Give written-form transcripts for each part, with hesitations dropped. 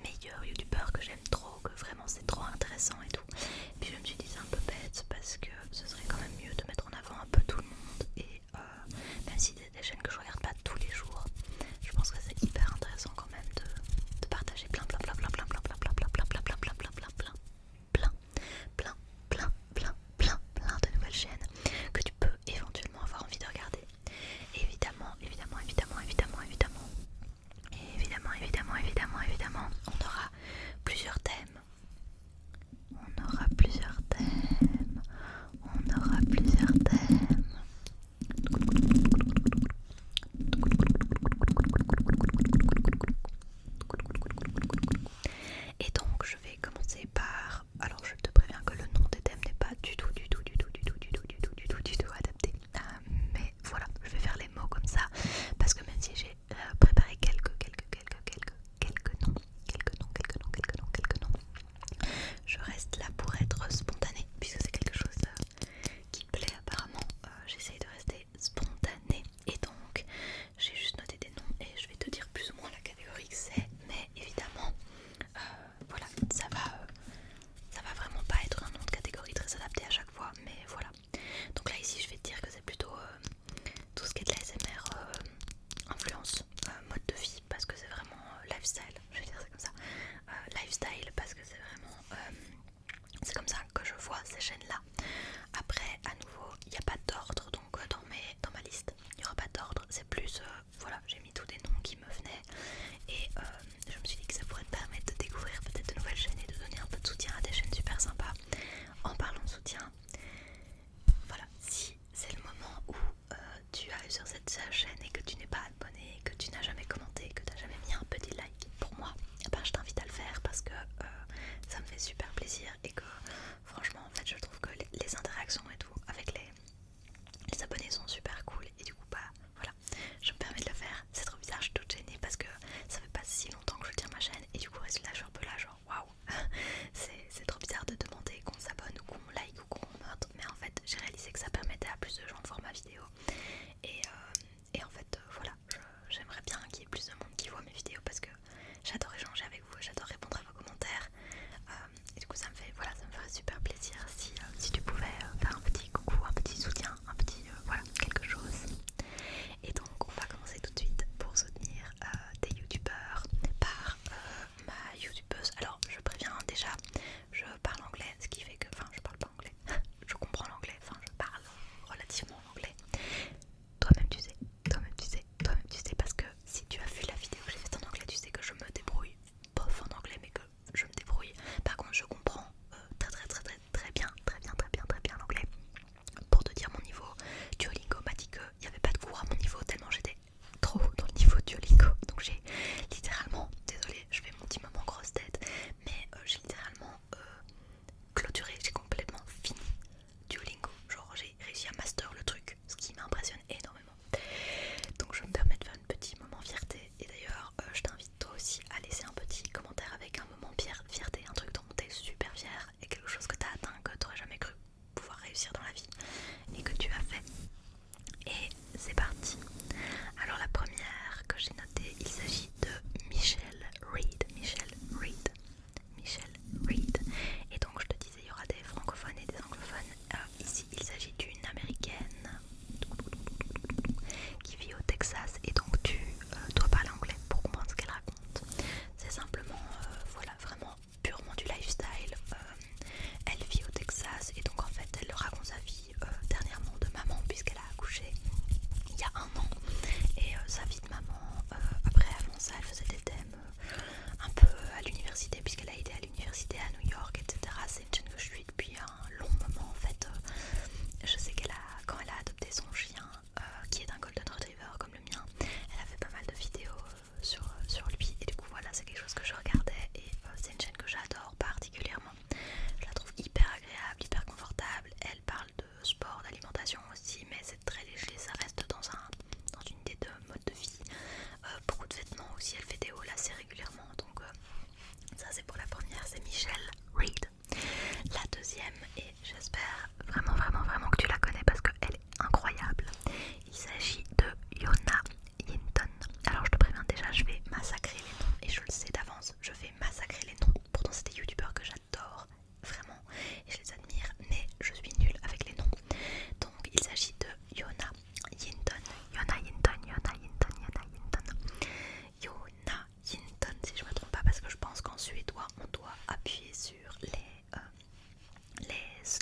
les meilleurs youtubeurs que j'aime trop, que vraiment c'est trop intéressant et tout. Puis je me suis dit c'est un peu bête parce que ce serait quand même mieux de mettre en avant un peu tout le monde. Et même si c'est des chaînes que je regarde pas tous les jours, je pense que c'est hyper intéressant quand même de partager plein de nouvelles chaînes que tu peux éventuellement avoir envie de regarder. Évidemment, on aura plusieurs thèmes. On aura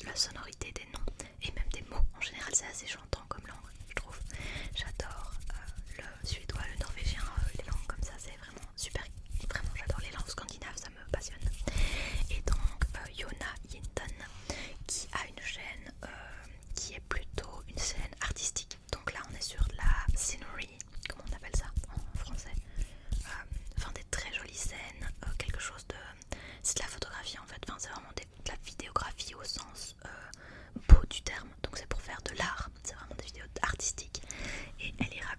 la sonorité des noms et même des mots. En général, c'est assez chantant comme langue, je trouve. J'adore le suédois, le norvégien, les langues comme ça, c'est vraiment super. Vraiment, j'adore les langues scandinaves, ça me passionne. Et donc, Yona Yinton, qui a une chaîne qui est plutôt une scène artistique. Donc là, on est sur de la scenery, comment on appelle ça en français, enfin des très jolies scènes, quelque chose de... c'est de la photographie en fait, enfin, c'est vraiment de la vidéographie au sens beau du terme, donc c'est pour faire de l'art, c'est vraiment des vidéos artistiques et elle ira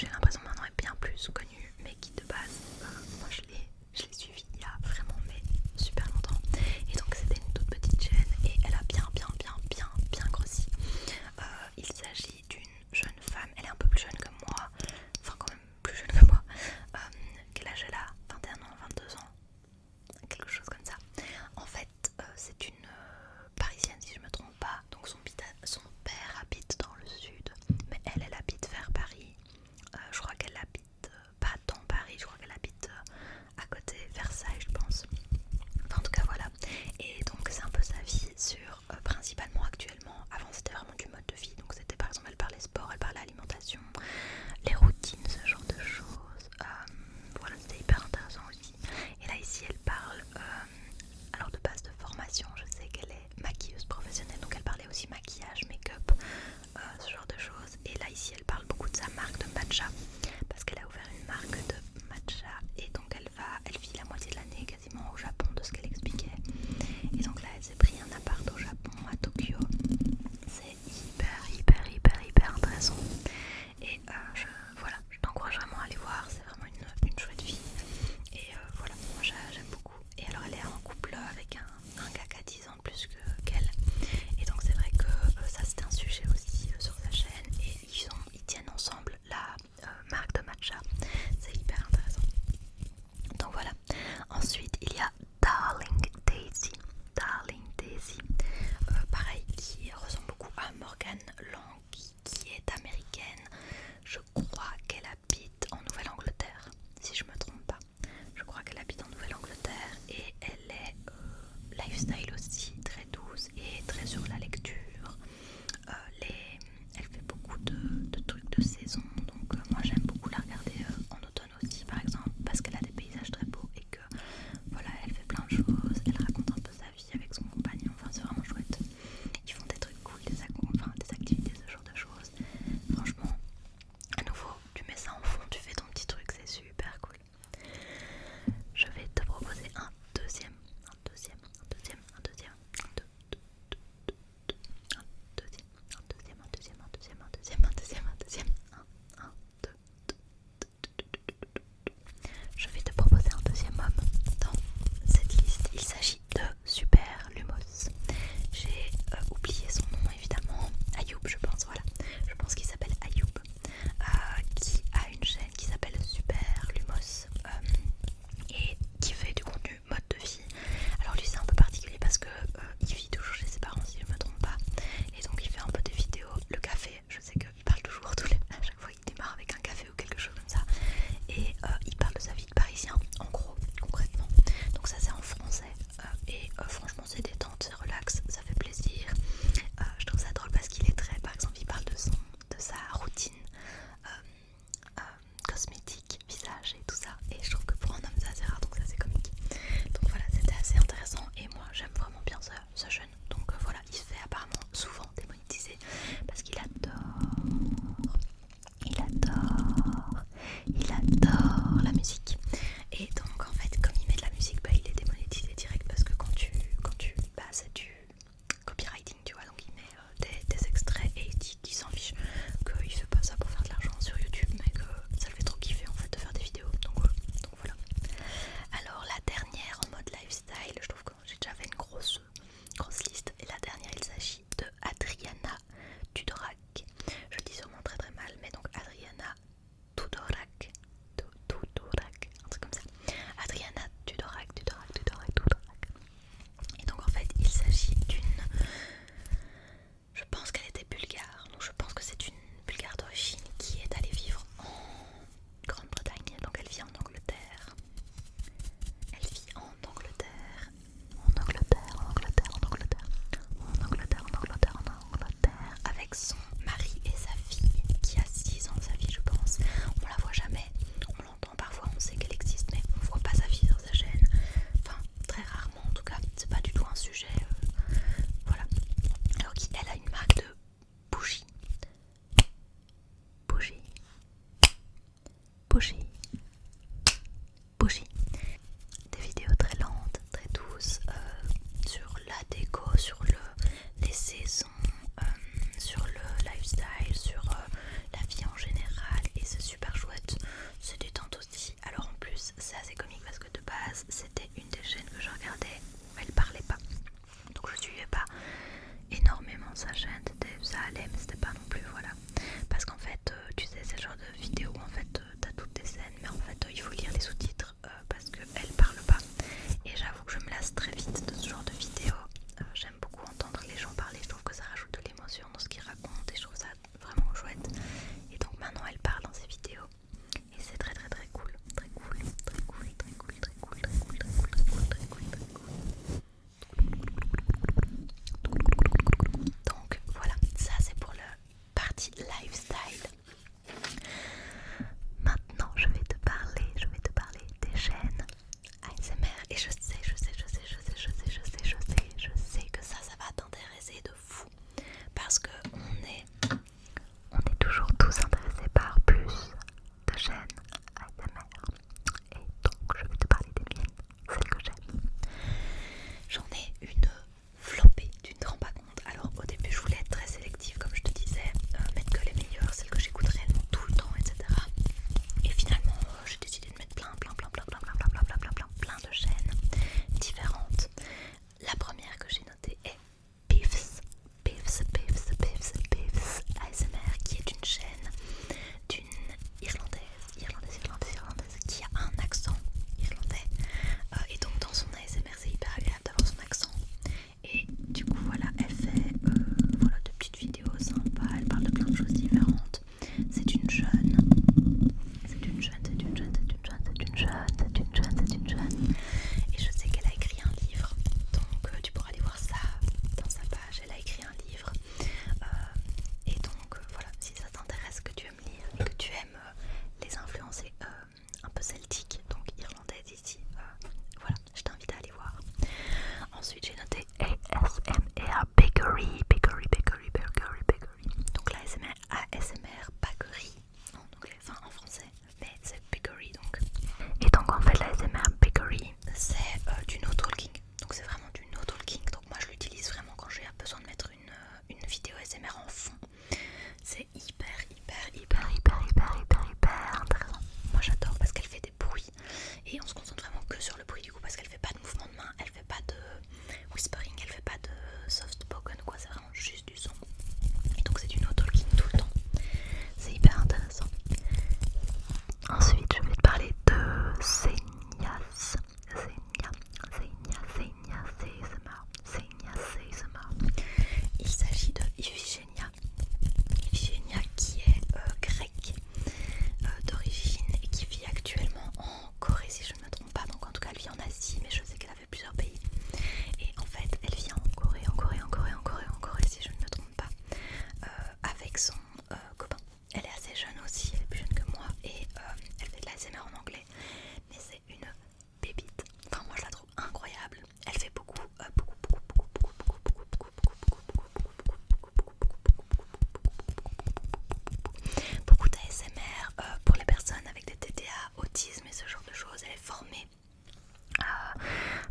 j'ai l'impression maintenant est bien plus connue, mais qui de base, moi je l'ai suivie il y a vraiment mais super longtemps. Et donc c'était une toute petite chaîne et elle a bien grossi. Il s'agit d'une jeune femme, elle est un peu plus jeune que moi, enfin quand même plus jeune que moi. Quel âge elle a? 21 ans, 22 ans, quelque chose comme ça. En fait, c'est une parisienne si je me trompe pas. Donc son père habite dans le sud, mais elle habite vers Paris. Je crois qu'elle habite pas dans Paris, je crois qu'elle habite à côté, Versailles je pense. Enfin, en tout cas voilà. Et donc c'est un peu sa vie sur principalement actuellement. Avant c'était vraiment du mode de vie, donc c'était par exemple elle parlait sport, elle parlait alimentation, les routines, ce genre de choses. Voilà, c'était hyper intéressant aussi. Et là ici elle parle alors de base de formation, je sais qu'elle est maquilleuse professionnelle, donc elle parlait aussi maquillage, make-up, ce genre de choses. Et là ici elle parle beaucoup de sa marque de matcha, parce qu'elle a ouvert une marque de matcha et donc elle vit la moitié de l'année quasiment au Japon de ce qu'elle expliquait. Et donc là elle s'est pris un appart au Japon, à Tokyo. C'est hyper intéressant. Et voilà, je t'encourage vraiment à aller voir, c'est vraiment une chouette fille. Et voilà, moi j'aime beaucoup. Et alors elle est en couple avec un gars qui a 10 ans de plus qu'elle. Et donc c'est vrai que ça c'était un sujet aussi sur sa chaîne. Et ils tiennent ensemble la marque de matcha. C'est hyper intéressant. Donc voilà. Ensuite il y a Darling Daisy. Pareil, qui ressemble beaucoup à Morgan Lang, qui est américaine. Je crois qu'elle habite en Nouvelle-Angleterre, si je me trompe pas. Je crois qu'elle habite en Nouvelle-Angleterre et elle est lifestyle aussi, très douce et très sur la lecture. Elle fait beaucoup de trucs de saison, donc moi j'aime beaucoup la regarder en automne aussi par exemple, parce qu'elle a des paysages très beaux et que voilà, elle fait plein de choses, elle raconte un peu sa vie avec son compagnon, enfin c'est vraiment chouette. Ils font des trucs cool, des activités, ce genre de choses. Franchement, à nouveau, tu mets ça en fond, tu fais ton petit truc, c'est super cool. Je vais te proposer un deuxième. Je vais te proposer un deuxième homme dans cette liste. Il s'agit de Super Lumos. J'ai oublié son nom évidemment. Ayoub, je pense, voilà. Je pense qu'il s'appelle Ayoub. Qui a une chaîne qui s'appelle Super Lumos. Et qui fait du contenu mode de vie. Alors lui c'est un peu particulier parce que il vit toujours chez ses parents si je me trompe pas. Et donc il fait un peu des vidéos. Le café, je sais qu'il parle toujours à chaque fois il démarre avec un café ou quelque chose comme ça. Et il parle de sa vie de parisien, en gros, concrètement. Donc ça c'est en français. Et franchement c'est détente, c'est relax, ça fait plaisir. Je trouve ça drôle parce qu'il est très, par exemple il parle de sa routine cosmétique, visage et tout ça. Et je trouve que pour un homme c'est assez rare, donc ça c'est comique. Donc voilà, c'était assez intéressant et moi j'aime vraiment bien ce jeune. Donc voilà, il se fait apparemment souvent démonétiser parce qu'il adore la musique. Et donc en fait comme il met de la musique, bah, il est démonétisé direct parce que quand tu bah, c'est du copywriting, tu vois, donc il met des extraits et il dit qu'il s'en fiche, qu'il fait pas ça pour faire de l'argent sur YouTube, mais que ça le fait trop kiffer en fait de faire des vidéos. Donc voilà. Alors la dernière en mode lifestyle, je trouve que j'ai déjà fait une grosse liste. Et la dernière, il s'agit de Adriana Tudorac. Je le dis sûrement très très mal, mais donc Adriana Tudorac, un truc comme ça. Adriana Tudorac. Et donc en fait, il s'agit d'une... Je pense qu'elle était bulgare, donc je pense que c'est une bulgare d'origine qui est allée vivre en Grande-Bretagne. Donc elle vit en Angleterre. Avec son mari et sa fille qui a 6 ans, sa fille je pense. On la voit jamais, on l'entend parfois, on sait qu'elle existe, mais on voit pas sa fille sur sa chaîne. Enfin, très rarement en tout cas, c'est pas du tout un sujet. Voilà. Alors elle a une marque de bougies. Des vidéos très lentes, très douces, sur la déco, sur les saisons, sur le lifestyle, sur la vie en général, et c'est super ASMR Bakery en anglais, enfin en français, mais c'est Bakery donc. Et donc en fait la ASMR Bakery c'est du no talking, donc c'est vraiment du no talking, donc moi je l'utilise vraiment quand j'ai besoin de mettre une vidéo ASMR en fond. C'est hyper intéressant. Moi j'adore parce qu'elle fait des bruits et on se concentre vraiment que sur le bruit du coup, parce qu'elle fait pas de mouvement de main, elle fait pas de whispering, elle fait pas de soft spoken ou quoi, c'est vraiment juste du son. Et donc c'est du no talking tout le temps. C'est hyper intéressant. Ensuite je vais te parler de Seignas. Il s'agit de Iphigénia qui est grecque d'origine et qui vit actuellement en Corée si je ne me trompe pas, donc en tout cas elle vit en Asie mais je sais qu'elle a fait plusieurs pays. Et en fait elle vit en Corée si je ne me trompe pas, avec son copain. Elle est assez jeune aussi, elle est plus jeune que moi et elle fait de la l'ASMR en anglais, mais c'est une pépite. Enfin moi je la trouve incroyable. Elle fait beaucoup d'ASMR pour les personnes avec des TDA, autisme et ce genre de choses. Elle est formée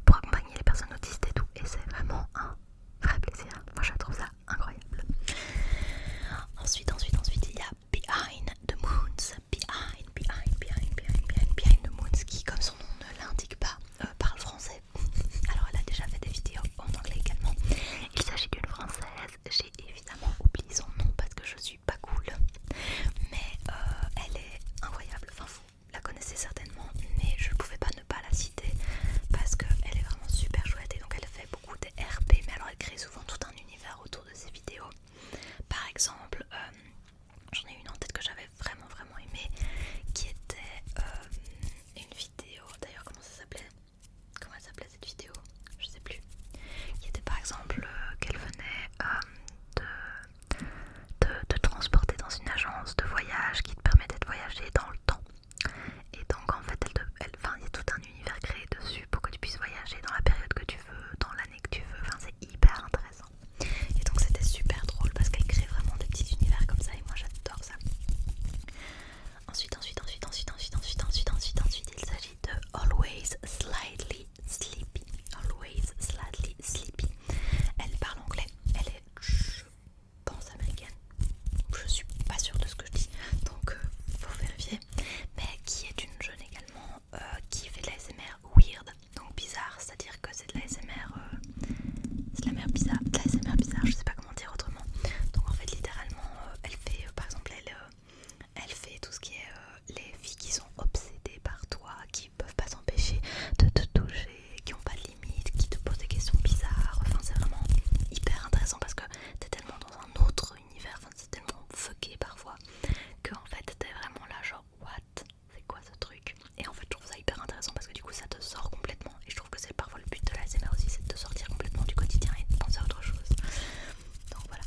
pour accompagner les personnes autistes et tout, et c'est vraiment un vrai plaisir. Moi je trouve ça incroyable. Ensuite il y a Behind the Moons. Behind the Moons, qui comme son nom ne l'indique pas parle français. Alors elle a déjà fait des vidéos en anglais également. Il s'agit d'une française, j'ai évidemment oublié son nom parce que je suis pas cool, mais elle est incroyable. Enfin vous la connaissez certainement, mais je ne pouvais pas ne pas la citer parce qu'elle est vraiment super chouette. Et donc elle fait beaucoup de RP, mais alors elle crée souvent tout un univers autour de ses vidéos. Par exemple, j'en ai une en tête que j'avais vraiment aimée, qui était une vidéo, d'ailleurs comment elle s'appelait cette vidéo, je sais plus, qui était par exemple qu'elle venait de transporter dans une agence de voyage qui te permettait de voyager dans le temps. Et donc en fait il y a tout un univers créé dessus pour que tu puisses voyager dans la période que tu veux, dans l'année que tu veux, enfin c'est hyper intéressant. Et donc c'était super drôle parce qu'elle crée vraiment des petits univers comme ça et moi j'adore ça. Ensuite il s'agit de Always Slightly Sleepy. Elle parle anglais, elle est, je pense, américaine. Je suis pas sûre de ce que je dis, donc faut vérifier. Mais qui est une jeune également qui fait de l'ASMR weird, donc bizarre, c'est-à-dire que c'est de l'ASMR bizarre, je sais pas comment dire autrement. Donc en fait littéralement elle fait par exemple elle fait tout ce qui est les filles qui sont obsédées par toi, qui peuvent pas s'empêcher de te toucher, qui ont pas de limite, qui te posent des questions bizarres. Enfin c'est vraiment hyper intéressant parce que t'es tellement dans un autre univers, enfin c'est tellement fucké parfois que en fait t'es vraiment là genre what, c'est quoi ce truc? Et en fait je trouve ça hyper intéressant parce que du coup ça te sort complètement, et je trouve que c'est parfois le but de la ASMR aussi, c'est de te sortir complètement du quotidien et de penser à autre chose. Donc voilà.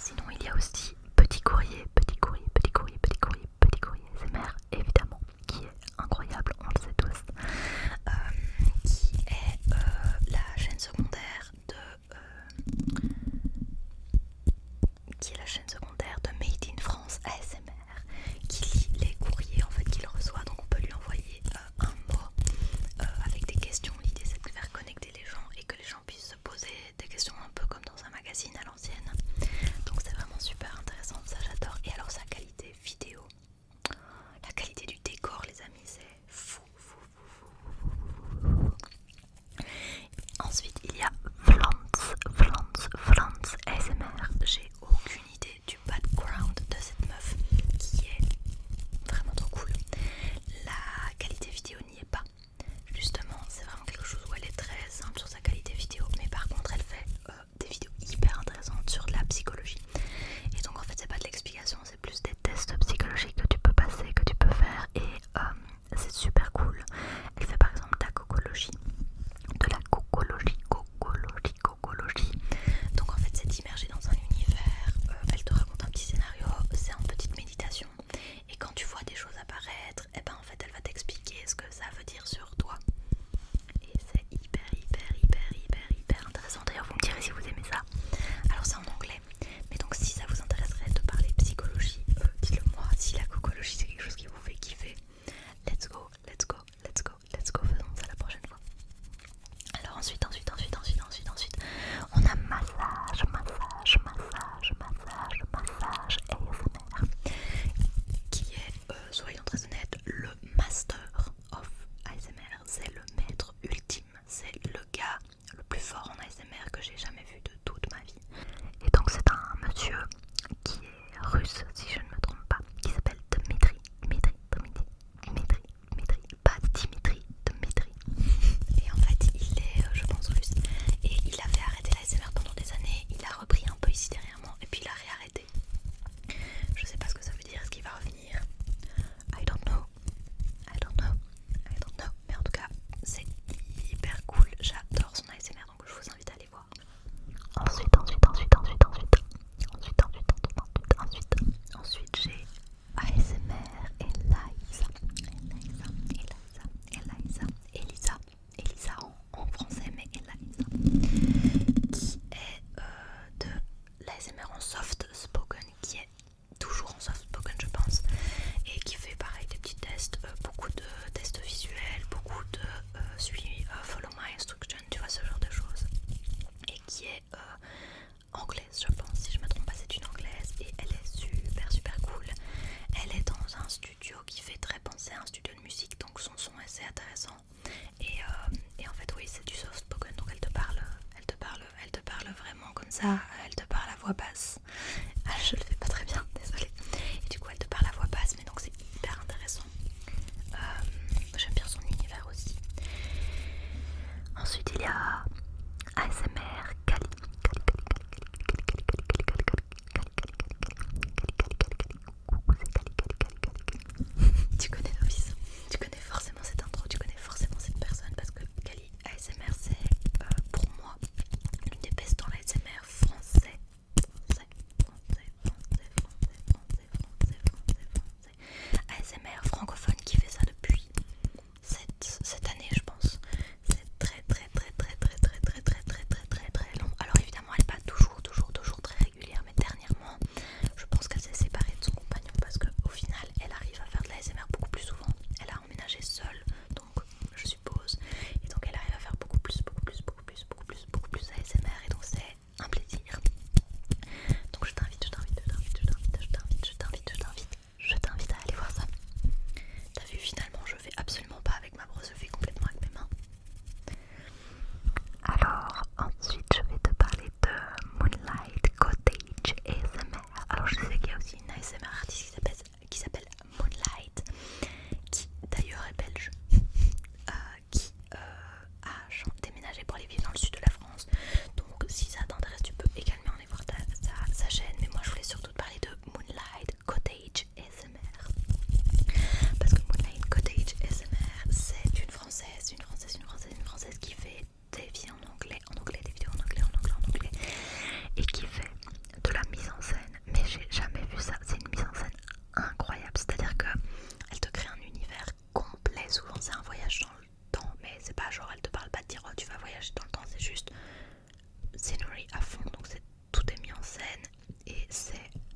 Sinon il y a aussi Petit courrier ASMR évidemment, qui est incroyable, on le sait tous, qui est la chaîne secondaire de Made in France ASMR, qui lit les courriers en fait qu'il reçoit. Donc on peut lui envoyer un mot avec des questions. L'idée c'est de faire connecter les gens et que les gens puissent se poser des questions un peu comme dans un magazine à l'ancienne. Donc c'est vraiment super intéressant, ça j'adore. Et alors sa qualité vidéo, la qualité du décor les amis, c'est fou. Ensuite il y a Flans ASMR. J'ai aucune idée du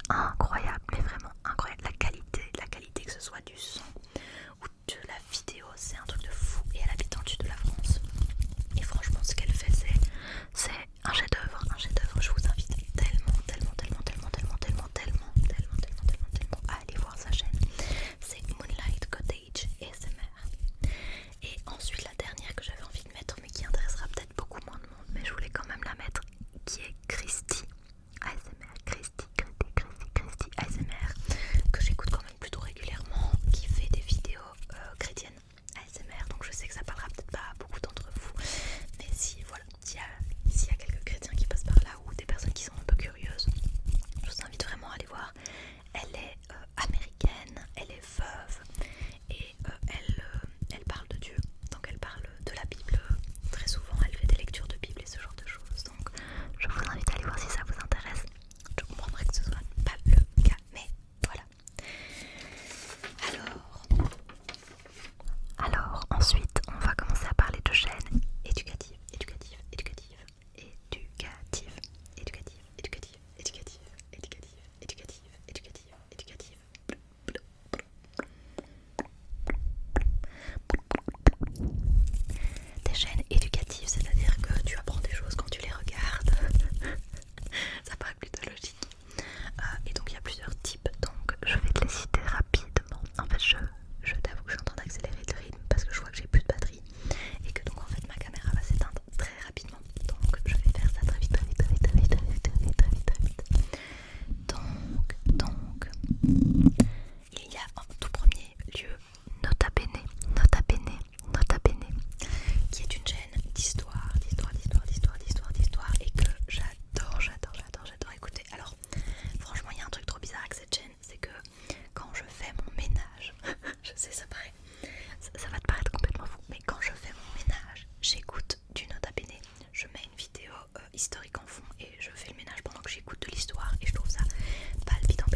incroyable, mais vraiment incroyable. La qualité que ce soit du son ou de la vidéo, c'est un truc de fou. Et elle habite dans le sud de la France. Et franchement, ce qu'elle fait, c'est un chef-d'œuvre, un chef-d'œuvre. Je vous invite tellement à aller voir sa chaîne. C'est Moonlight Cottage ASMR. Et ensuite, la dernière que j'avais envie de mettre, mais qui intéressera peut-être beaucoup moins de monde, mais je voulais quand même la mettre, qui est Christy ASMR. Christy ASMR, que j'écoute quand même plutôt régulièrement, qui fait des vidéos chrétiennes ASMR. Donc je sais que ça parlera peut-être pas à beaucoup d'entre vous, mais si voilà, s'il y a quelques chrétiens qui passent par là ou des personnes qui sont un peu curieuses, je vous invite vraiment à aller voir. Elle est américaine, elle est veuve et elle parle de Dieu, donc elle parle de la Bible très souvent, elle fait des lectures de Bible et ce genre de choses. Donc je vous invite à aller voir si ça vous intéresse. Je comprendrai que ce soit pas le cas, mais voilà. Alors ensuite on va commencer à parler de chaînes éducatives. Des chaînes éducatives, c'est-à-dire que tu apprends des choses quand tu les regardes. Ça paraît plutôt logique. Et donc il y a plusieurs types, donc je vais te les citer rapidement. En fait je t'avoue que je suis en train d'accélérer le rythme parce que je vois que j'ai plus de batterie et que donc en fait ma caméra va s'éteindre très rapidement. Donc je vais faire ça très vite. Donc il y a en tout premier lieu Nota Bene, qui est une chaîne d'histoire et que j'adore écouter. Alors franchement il y a un truc trop bizarre avec cette chaîne, c'est que quand je fais mon ménage, je sais ça va te paraître complètement fou, mais quand je fais mon ménage, j'écoute du Nota Bene, je mets une vidéo historique en fond et je fais le ménage pendant que j'écoute de l'histoire et je trouve ça palpitant.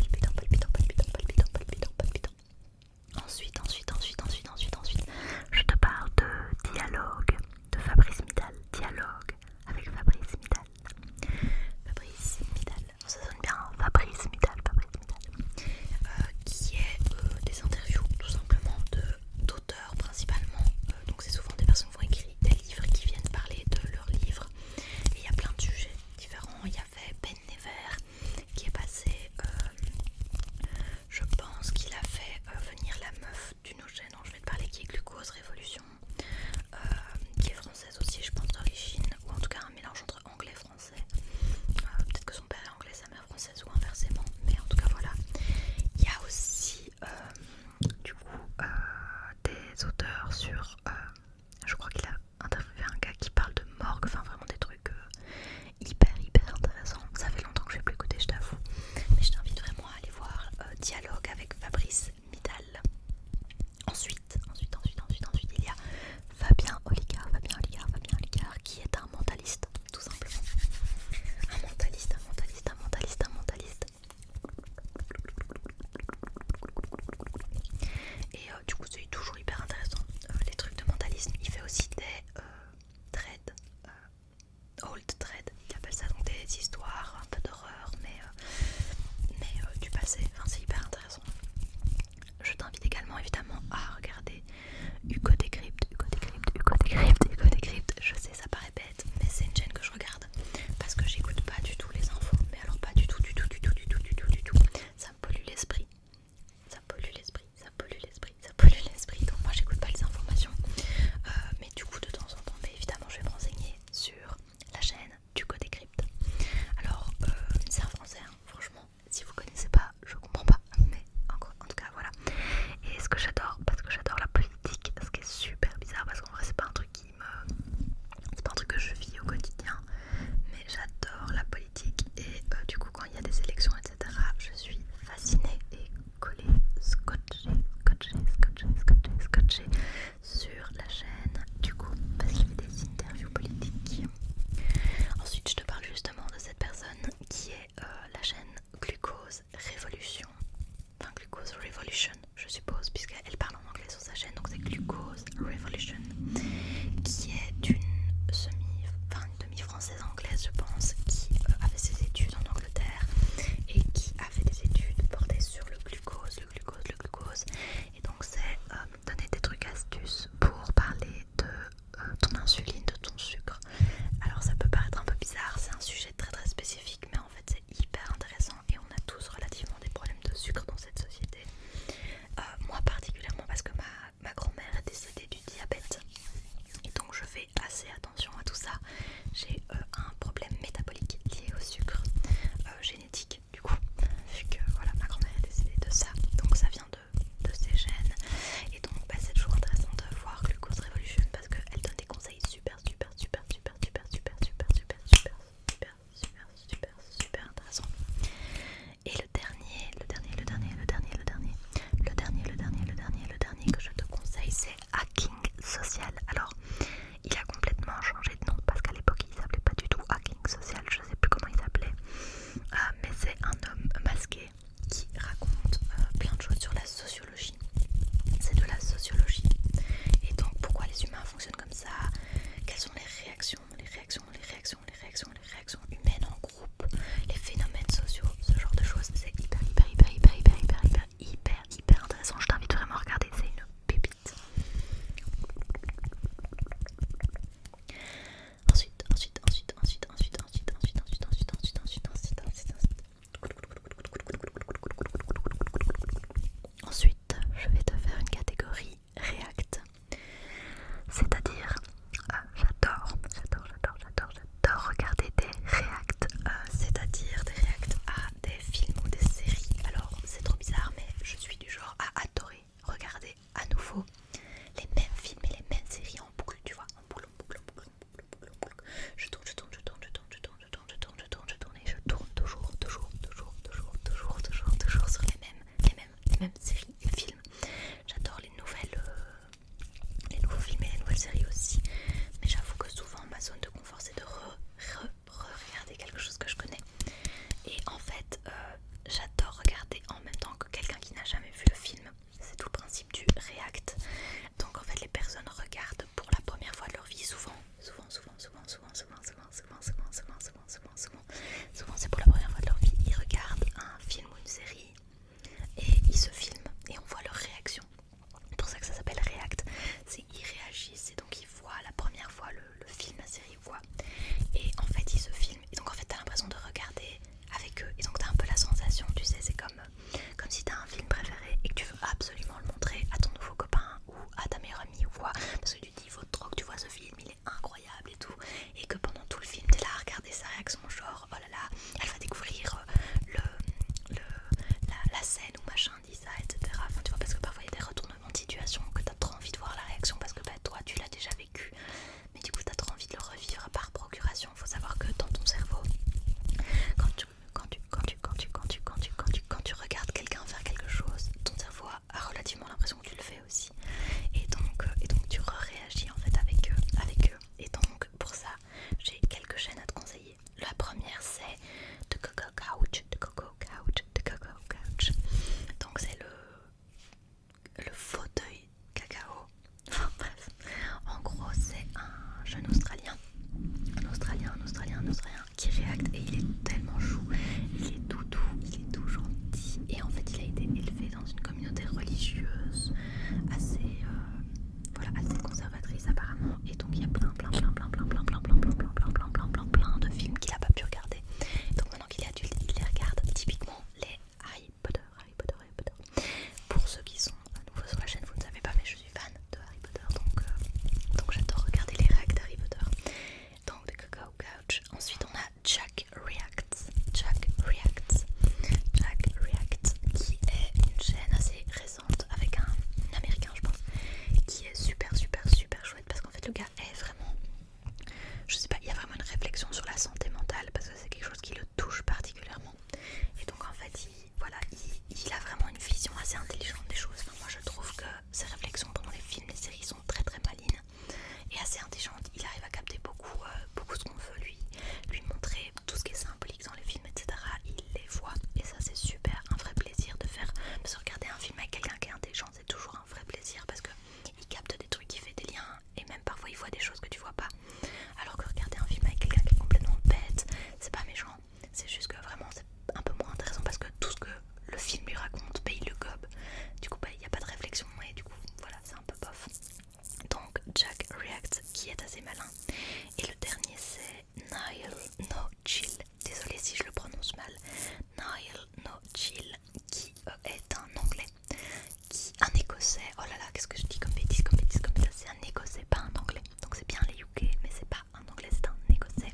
oh là là, qu'est-ce que je dis comme bêtise, comme bêtise, comme bêtise, c'est un écossais, pas un anglais. Donc c'est bien les UK, mais c'est pas un anglais, c'est un écossais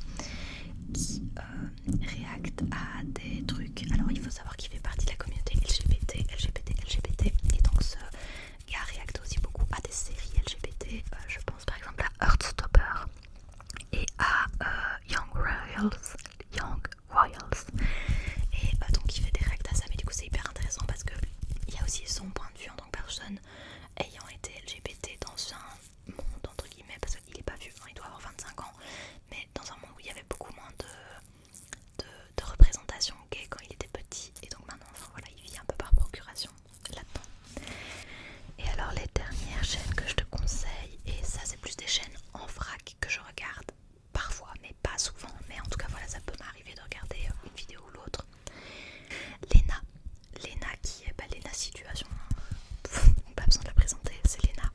qui réacte à des trucs. Alors il faut savoir qu'il fait partie de la communauté LGBT, et donc ce gars réacte aussi beaucoup à des séries LGBT. Je pense par exemple à Heartstopper et à Young Royals. Et donc il fait des réacts à ça, mais du coup c'est hyper intéressant parce que il y a aussi son point de vue en tant que personne ayant été LGBT dans un monde entre guillemets, parce qu'il est pas vieux, il doit avoir 25 ans, mais dans un monde où il y avait beaucoup moins de représentation gay quand il était petit, et donc maintenant enfin, voilà, il vit un peu par procuration là-dedans. Et alors les dernières chaînes que je te conseille, et ça c'est plus des chaînes en vrac que je regarde parfois mais pas souvent, mais en tout cas voilà, ça peut m'arriver de regarder une vidéo ou l'autre. Léna qui est Léna Situation, pas besoin de la présenter, c'est Léna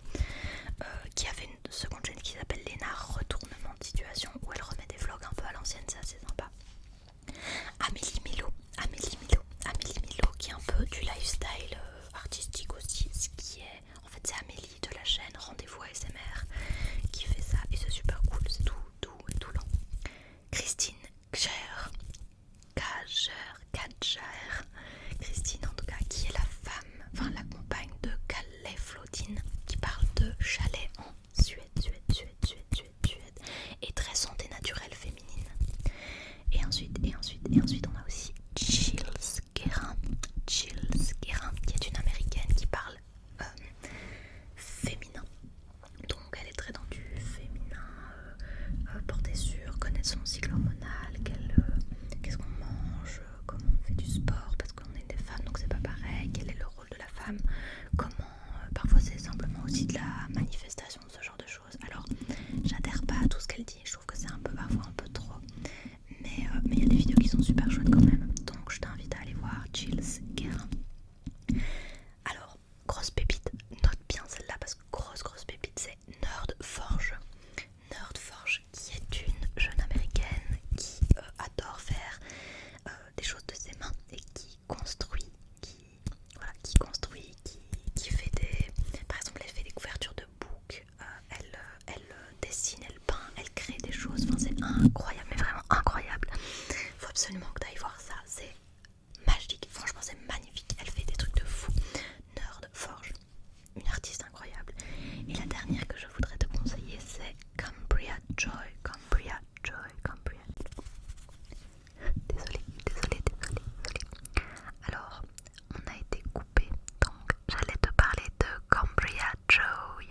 qui avait une seconde chaîne qui s'appelle Léna Retournement de Situation, où elle remet des vlogs un peu à l'ancienne, c'est assez sympa. Amélie Milo qui est un peu du lifestyle artistique aussi, ce qui est en fait c'est Amélie de la chaîne Rendez-vous ASMR qui fait ça, et c'est super cool, c'est tout lent. Christine Christine en tout cas, qui est la femme, enfin la compagne de Kalle Flodin, qui parle de chalet en Suède, et très santé naturelle féminine. Et ensuite on a aussi Chills Guérin, qui est une américaine qui parle féminin. Donc elle est très dans du féminin, porté sur connaître son cycle hormonal, qu'est-ce qu'on mange, comment on fait du sport, parce qu'on est des femmes donc c'est pas pareil, quel est le rôle de la femme, comment parfois c'est simplement aussi de la manifestation de ce genre de choses. Alors j'adhère pas à tout ce qu'elle dit, je trouve que c'est un peu parfois un peu trop, mais il y a des vidéos qui sont super chouettes quand même, donc je t'invite à aller voir Chills Guérin. Alors grosse pépite, note bien celle-là parce que grosse pépite, c'est Nerd Forge, qui est une jeune américaine qui adore faire des choses de ses mains et qui construit, qui fait des, par exemple elle fait des couvertures de books, elle dessine, elle peint, elle crée des choses, enfin c'est incroyable, mais vraiment incroyable. Faut absolument que tu ailles voir ça, c'est magique, franchement c'est magnifique, elle fait des trucs de fou. Nerd Forge, une artiste incroyable. Et la dernière que je voudrais te conseiller, c'est Cambria Joy. Désolée. Alors, on a été coupé, donc j'allais te parler de Cambria Joy.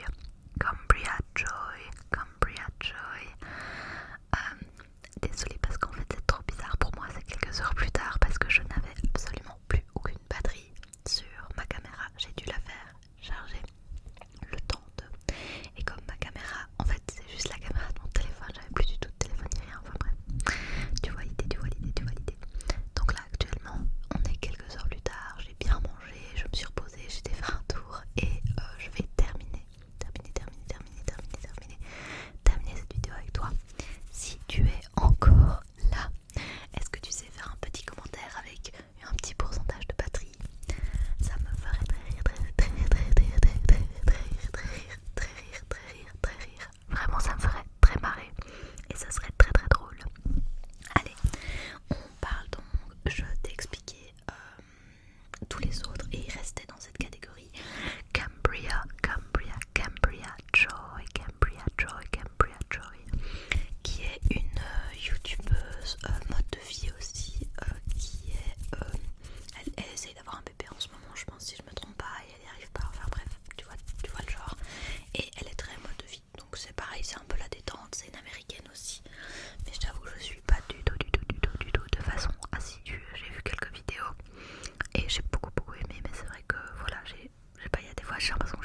Désolée parce qu'en fait c'est trop bizarre pour moi, c'est quelques heures plus tard parce que je n'avais absolument plus aucune batterie sur ma caméra. J'ai dû la faire charger le temps de... Et comme ma caméra, en fait c'est juste la caméra de mon téléphone, j'avais plus du tout de téléphone ni rien, enfin bref. Tu vois l'idée. Donc là actuellement, on est quelques heures plus tard, j'ai bien mangé, je me suis reposée, j'ai été faire un tour et je vais terminer cette vidéo avec toi. Si tu es encore là, est-ce que tu sais faire un petit commentaire avec un petit pourcentage de batterie? Ça me ferait très rire. Vraiment, ça me ferait très marrer et ça serait très drôle. Allez, on parle donc, je t'ai expliqué tous les autres et il restait dans cette catégorie Cambria Joy, qui est une youtubeuse mode de vie aussi, qui est elle essaye d'avoir un bébé en ce moment, je pense, si je me trompe pas, et elle n'y arrive pas, enfin bref, tu vois le genre, et elle est très mode de vie, donc c'est pareil, c'est un peu la détente, c'est une américaine aussi, mais je t'avoue que je suis pas du tout de façon assidue. J'ai vu quelques vidéos et j'ai beaucoup aimé, mais c'est vrai que voilà, il y a des fois j'ai l'impression